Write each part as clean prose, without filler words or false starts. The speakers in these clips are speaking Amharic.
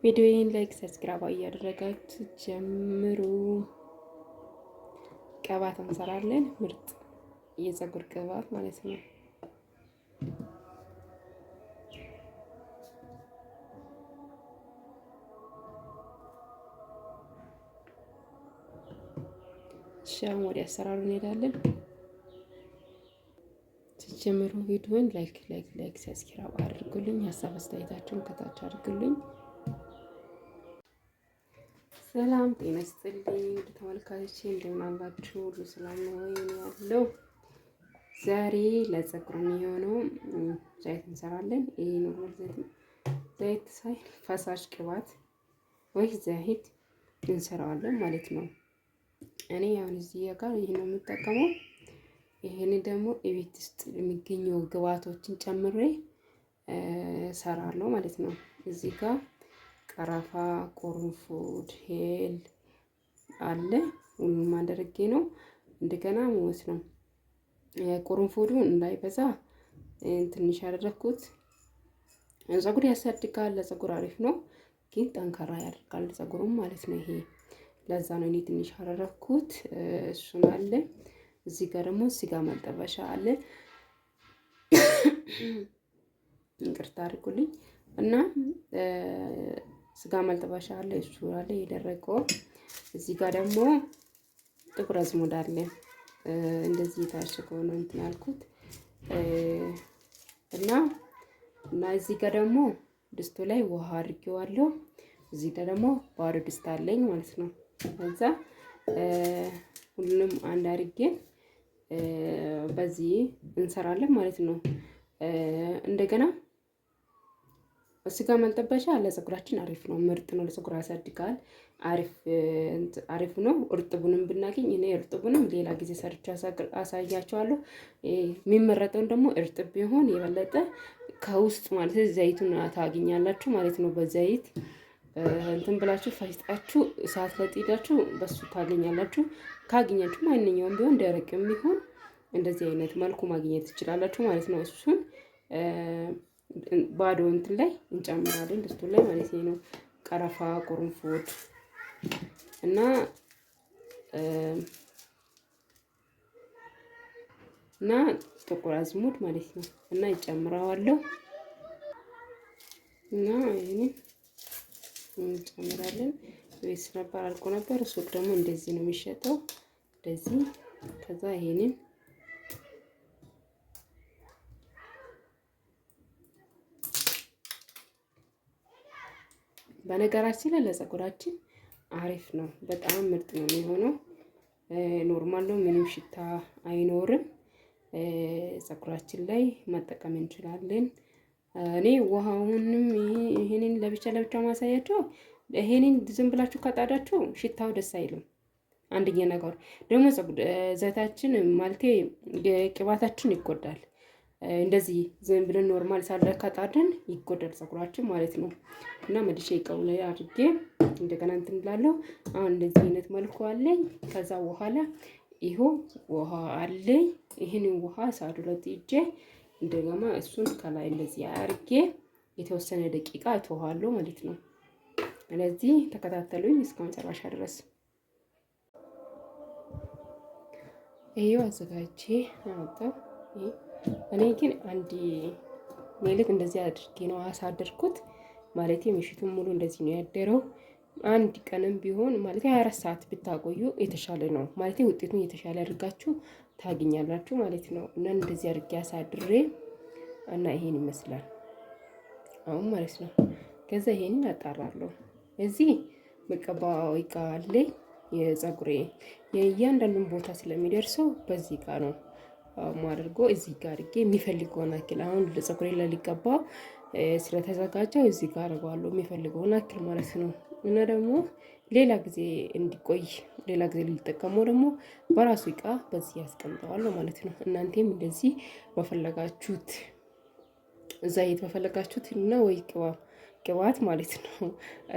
ቪዲዮዬን ላይክ ሰብስክራይብ እያደረጋችሁ ጀምሩ። ቅባት እንሰራለን። ምርጥ የፀጉር ቅባት ማለት ነው። ሻም ወደ አሰራሩ እንሄዳለን። ጀምሩ። ቪዲዮን ላይክ ሰብስክራይብ አድርጉልኝ። ሀሳብ አስተያየታችሁን ከታች አድርጉልኝ። ሰላም ጤና ይስጥልኝ ውድ ተመልካቾቼ፣ እንደምን አላችሁ? ሁሉ ሰላም ነው ወይ? ያለው ዛሬ ለፀጉር የሚሆነው ዘይት እንሰራለን። ይሄ ኖርማል ዘይት ሳይሆን ፈሳሽ ቅባት ወይ ዘይት እንሰራዋለን ማለት ነው። እኔ አሁን እዚህ ጋር ይሄን ነው የምጠቀመው። ይሄን ደግሞ የቤት ውስጥ የሚገኘው ግብአቶችን ጨምሬ ሰራለሁ ማለት ነው። እዚህ ጋር ቀረፋ፣ ቁርንፉድ፣ ሄል አለ። ሁሉም አድርጌ ነው። እንደገና ማለት ነው ቁርንፉዱ እንዳይበዛ ትንሽ ያደረኩት። ፀጉር ያሳድጋል፣ ለፀጉር አሪፍ ነው፣ ግን ጠንካራ ያደርጋል ፀጉሩም ማለት ነው። ይሄ ለዛ ነው እኔ ትንሽ ያደረኩት። እሱን አለ። እዚህ ጋር ደግሞ ስጋ ማጠበሻ አለ። ይቅርታ አድርጉልኝ እና ስጋ ማጠበሻ አለ። እሱ አለ የደረቀው። እዚህ ጋር ደግሞ ጥቁር አዝሙድ አለ። እንደዚህ የታሸገው ነው እንትን ያልኩት እና እዚህ ጋር ደግሞ ድስቱ ላይ ውሃ አድርጌዋለሁ። እዚህ ጋር ደግሞ ባዶ ድስት አለኝ ማለት ነው። ከዛ ሁሉንም አንድ አድርጌ በዚህ እንሰራለን ማለት ነው። እንደገና ስጋ ማጠበሻ ለፀጉራችን አሪፍ ነው፣ ምርጥ ነው፣ ለፀጉር ያሳድጋል። አሪፍ ነው። እርጥቡንም ብናገኝ እኔ እርጥቡንም ሌላ ጊዜ ሰርቼ አሳያቸዋለሁ። የሚመረጠውን ደግሞ እርጥብ ቢሆን የበለጠ ከውስጥ ማለት ዘይቱን ታገኛላችሁ ማለት ነው። በዘይት እንትን ብላችሁ ፈጭታችሁ እሳት ላይ ጥዳችሁ በሱ ታገኛላችሁ። ካገኛችሁ ማንኛውም ቢሆን ደረቅም ቢሆን እንደዚህ አይነት መልኩ ማግኘት ትችላላችሁ ማለት ነው። እሱን ባዶ እንትን ላይ እንጨምራለን ድስቱ ላይ ማለት ነው። ቀረፋ፣ ቁርንፉድ እና ጥቁር አዝሙድ ማለት ነው እና ይጨምራዋለሁ እና ይሄንን እንጨምራለን። ቤት ነበር አልቆ ነበር። ሱቅ ደግሞ እንደዚህ ነው የሚሸጠው፣ እንደዚህ። ከዛ ይሄንን በነገራችን ላይ ለፀጉራችን አሪፍ ነው፣ በጣም ምርጥ ነው የሚሆነው። ኖርማል ነው፣ ምንም ሽታ አይኖርም። ፀጉራችን ላይ መጠቀም እንችላለን። እኔ ውሃውንም ይሄንን ለብቻ ማሳያቸው። ይሄንን ዝም ብላችሁ ካጣዳችሁ ሽታው ደስ አይልም። አንደኛ ነገር ደግሞ ዘይታችን ማለቴ ቅባታችን ይጎዳል። እንደዚህ ዝም ብለን ኖርማል ሳለ ካጣድን ይጎዳል ፀጉራችን ማለት ነው። እና መልሼ እቃው ላይ አድርጌ እንደገና እንትን እላለሁ። አሁን እንደዚህ አይነት መልኩ አለኝ። ከዛ በኋላ ይሄው ውሃ አለኝ። ይሄንን ውሃ ሳዱ ላይ ጥጄ እንደገና እሱን ከላይ እንደዚህ አድርጌ የተወሰነ ደቂቃ እተዋለሁ ማለት ነው። ስለዚህ ተከታተሉኝ እስከ መጨረሻ ድረስ። ይሄው አዘጋጅቼ አመጣሁ። እኔ ግን አንድ ሌሊት እንደዚህ አድርጌ ነው አሳደርኩት። ማለት ምሽቱን ሙሉ እንደዚህ ነው ያደረው። አንድ ቀንም ቢሆን ማለት 24 ሰዓት ብታቆዩ የተሻለ ነው። ማለት ውጤቱን የተሻለ አድርጋችሁ ታገኛላችሁ ማለት ነው። እና እንደዚህ አድርጌ አሳድሬ እና ይሄን ይመስላል አሁን ማለት ነው። ከዛ ይሄንን አጣራለሁ። እዚህ መቀባው እቃ አለ። የፀጉሬ የእያንዳንዱን ቦታ ስለሚደርሰው በዚህ እቃ ነው ማድርጎ እዚህ ጋር አድርጌ የሚፈልገውን አክል አሁን ለፀጉሬ ላይ ሊቀባው ስለተዘጋጀው እዚህ ጋር አድርጓለሁ የሚፈልገውን አክል ማለት ነው። እና ደግሞ ሌላ ጊዜ እንዲቆይ ሌላ ጊዜ ልጠቀመው ደግሞ በራሱ እቃ በዚህ ያስቀምጠዋለሁ ማለት ነው። እናንተም እንደዚህ በፈለጋችሁት ዘይት በፈለጋችሁት እና ወይ ቅባት ማለት ነው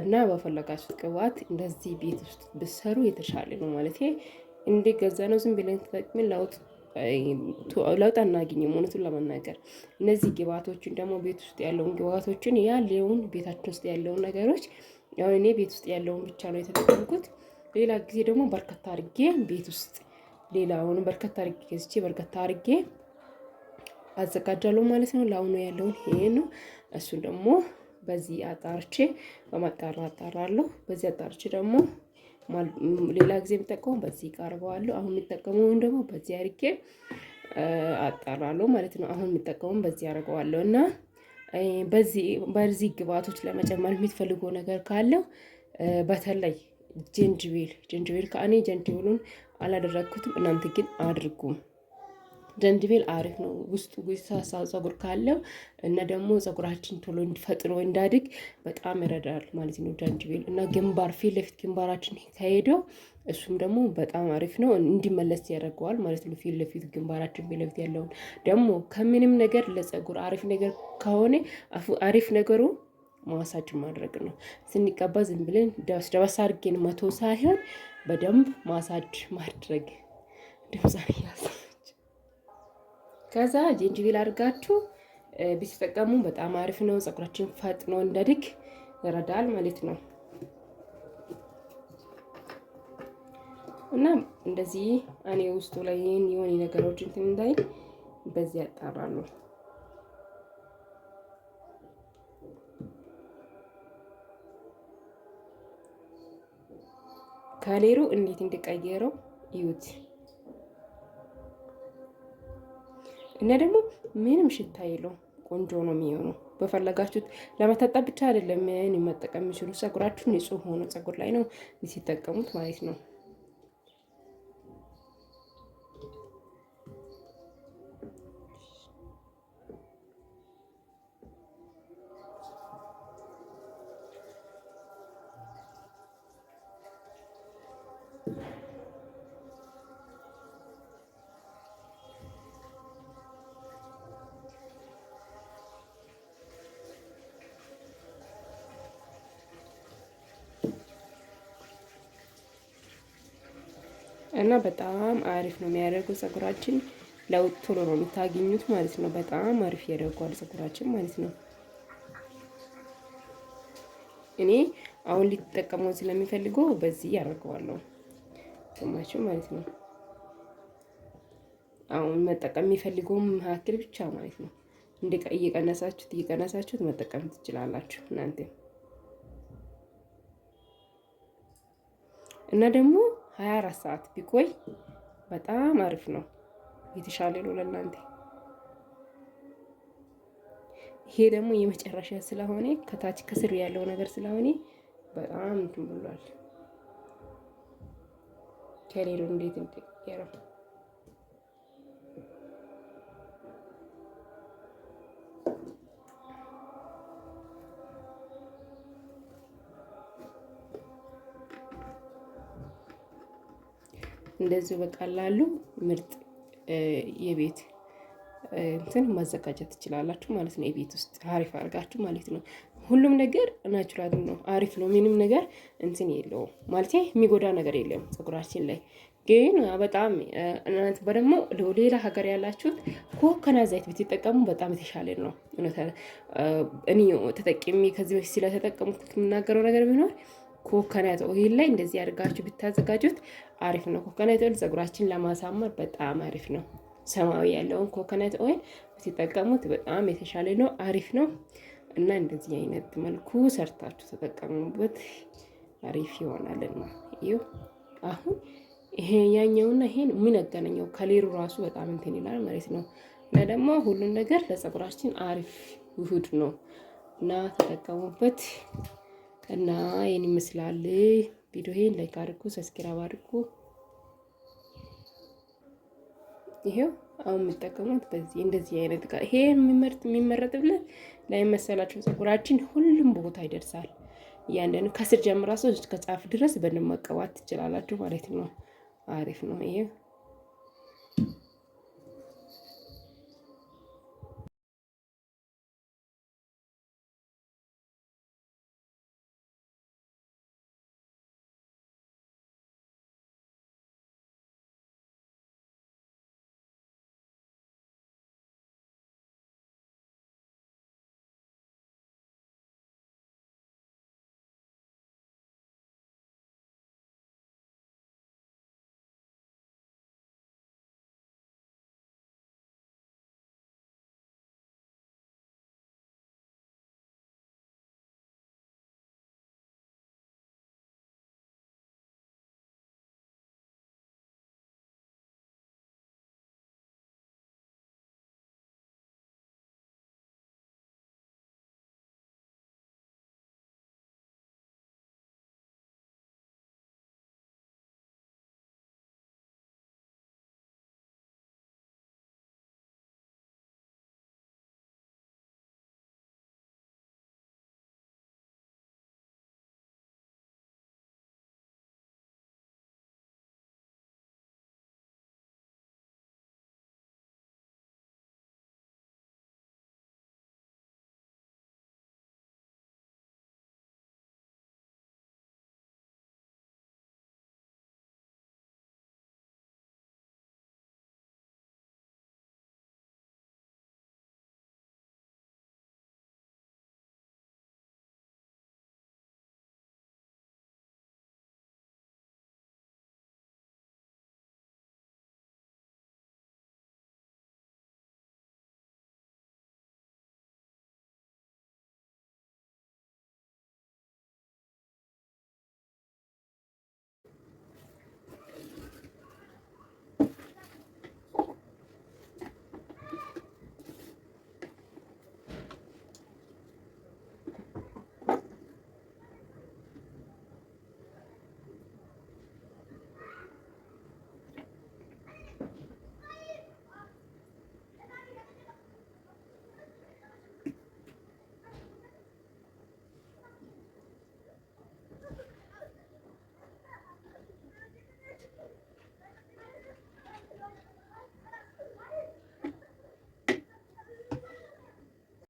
እና በፈለጋችሁት ቅባት እንደዚህ ቤት ውስጥ ብሰሩ የተሻለ ነው ማለት እንደ ገዛ ነው ዝም ብለን ተጠቅመን ለውጥ አናገኝም። እውነቱን ለመናገር እነዚህ ግብአቶችን ደግሞ ቤት ውስጥ ያለውን ግብአቶችን ያለውን ቤታችን ውስጥ ያለውን ነገሮች ያው እኔ ቤት ውስጥ ያለውን ብቻ ነው የተጠቀምኩት። ሌላ ጊዜ ደግሞ በርከታ አድርጌ ቤት ውስጥ ሌላውን በርከታ አድርጌ ገዝቼ በርከታ አድርጌ አዘጋጃለሁ ማለት ነው። ለአሁኑ ያለውን ይሄ ነው። እሱን ደግሞ በዚህ አጣርቼ አጣራለሁ። በዚህ አጣርቼ ደግሞ ሌላ ጊዜ የምጠቀመው በዚህ ቀርበዋለሁ። አሁን የምጠቀመውን ደግሞ በዚህ አድርጌ አጣራለሁ ማለት ነው። አሁን የምጠቀመውን በዚህ አደርገዋለሁ እና በዚህ ግብአቶች ለመጨመር የምትፈልገው ነገር ካለው በተለይ ጀንጅቤል ከእኔ ጀንጅቤሉን አላደረግኩትም። እናንተ ግን አድርጉም። ጀንጅቤል አሪፍ ነው። ውስጡ ሳሳ ፀጉር ካለው እና ደግሞ ፀጉራችን ቶሎ እንዲፈጥኖ እንዳድግ በጣም ይረዳል ማለት ነው። ጀንጅቤል እና ግንባር ፊት ለፊት ግንባራችን ከሄደው እሱም ደግሞ በጣም አሪፍ ነው፣ እንዲመለስ ያደርገዋል ማለት ነው። ፊት ለፊት ግንባራችን ፊት ለፊት ያለውን ደግሞ ከምንም ነገር ለፀጉር አሪፍ ነገር ከሆነ አሪፍ ነገሩ ማሳጅ ማድረግ ነው። ስንቀባ ዝም ብለን ደበሳ አድርጌን መቶ ሳይሆን በደንብ ማሳጅ ማድረግ ድምፃን ያሰች ከዛ ጅንጅብል አድርጋችሁ ቢጠቀሙ በጣም አሪፍ ነው። ፀጉራችን ፈጥኖ እንዳድግ ይረዳል ማለት ነው። እና እንደዚህ እኔ ውስጡ ላይ የሆነ ነገሮች እንትን እንዳይል በዚህ ያጣራሉ። ከሌሩ እንዴት እንድቀየረው ይዩት። እና ደግሞ ምንም ሽታ የለውም፣ ቆንጆ ነው የሚሆነው። በፈለጋችሁት ለመታጠብ ብቻ አይደለም ምን መጠቀም የሚችሉ ፀጉራችሁን ንጹህ ሆኖ ፀጉር ላይ ነው ሲጠቀሙት ማለት ነው። እና በጣም አሪፍ ነው የሚያደርገው። ፀጉራችን ለውጥ ቶሎ ነው የምታገኙት ማለት ነው። በጣም አሪፍ ያደርገዋል ፀጉራችን ማለት ነው። እኔ አሁን ሊጠቀመው ስለሚፈልገው በዚህ ያደርገዋለሁ ሰማችሁ ማለት ነው። አሁን መጠቀም የሚፈልገውም መካከል ብቻ ማለት ነው። እየቀነሳችሁት መጠቀም ትችላላችሁ እናንተ እና ደግሞ 24 ሰዓት ቢቆይ በጣም አሪፍ ነው፣ የተሻለ ነው ለእናንተ። ይሄ ደግሞ የመጨረሻ ስለሆነ ከታች ከስር ያለው ነገር ስለሆነ በጣም እንትን ብሏል። ከሌሉ እንዴት እንደቀየረው እንደዚሁ በቀላሉ ምርጥ የቤት እንትን ማዘጋጀት ትችላላችሁ ማለት ነው። የቤት ውስጥ አሪፍ አድርጋችሁ ማለት ነው። ሁሉም ነገር ናቹራል ነው፣ አሪፍ ነው። ምንም ነገር እንትን የለውም ማለት የሚጎዳ ነገር የለም ፀጉራችን ላይ። ግን በጣም እናንተ ደግሞ ሌላ ሀገር ያላችሁት ኮኮናት ዘይት ብትጠቀሙ በጣም የተሻለ ነው። እኔ ተጠቅሜ ከዚህ በፊት ስለተጠቀምኩት የምናገረው ነገር ቢኖር ኮኮናት ኦይል ላይ እንደዚህ አድርጋችሁ ብታዘጋጁት አሪፍ ነው። ኮኮናት ኦይል ፀጉራችን ለማሳመር በጣም አሪፍ ነው። ሰማያዊ ያለውን ኮኮናት ኦይል ብትጠቀሙት በጣም የተሻለ ነው፣ አሪፍ ነው። እና እንደዚህ አይነት መልኩ ሰርታችሁ ተጠቀሙበት፣ አሪፍ ይሆናልና። ይኸው አሁን ይሄ ያኛውና ይሄን ምን አገናኘው? ከሌሩ ራሱ በጣም እንትን ይላል ማለት ነው። እና ደግሞ ሁሉን ነገር ለፀጉራችን አሪፍ ውህድ ነው እና ተጠቀሙበት። እና ይሄን ይመስላል ቪዲዮዬን። ላይክ አድርጉ፣ ሰብስክራይብ አድርጉ። ይሄው አሁን የምጠቀሙት በዚህ እንደዚህ አይነት ጋር ይሄ የሚመረጥብልን ላይ መሰላችሁ ፀጉራችን ሁሉም ቦታ ይደርሳል። ያንደን ከስር ጀምራችሁ እስከ ጫፍ ድረስ በደንብ መቀባት ትችላላችሁ ማለት ነው። አሪፍ ነው ይሄ።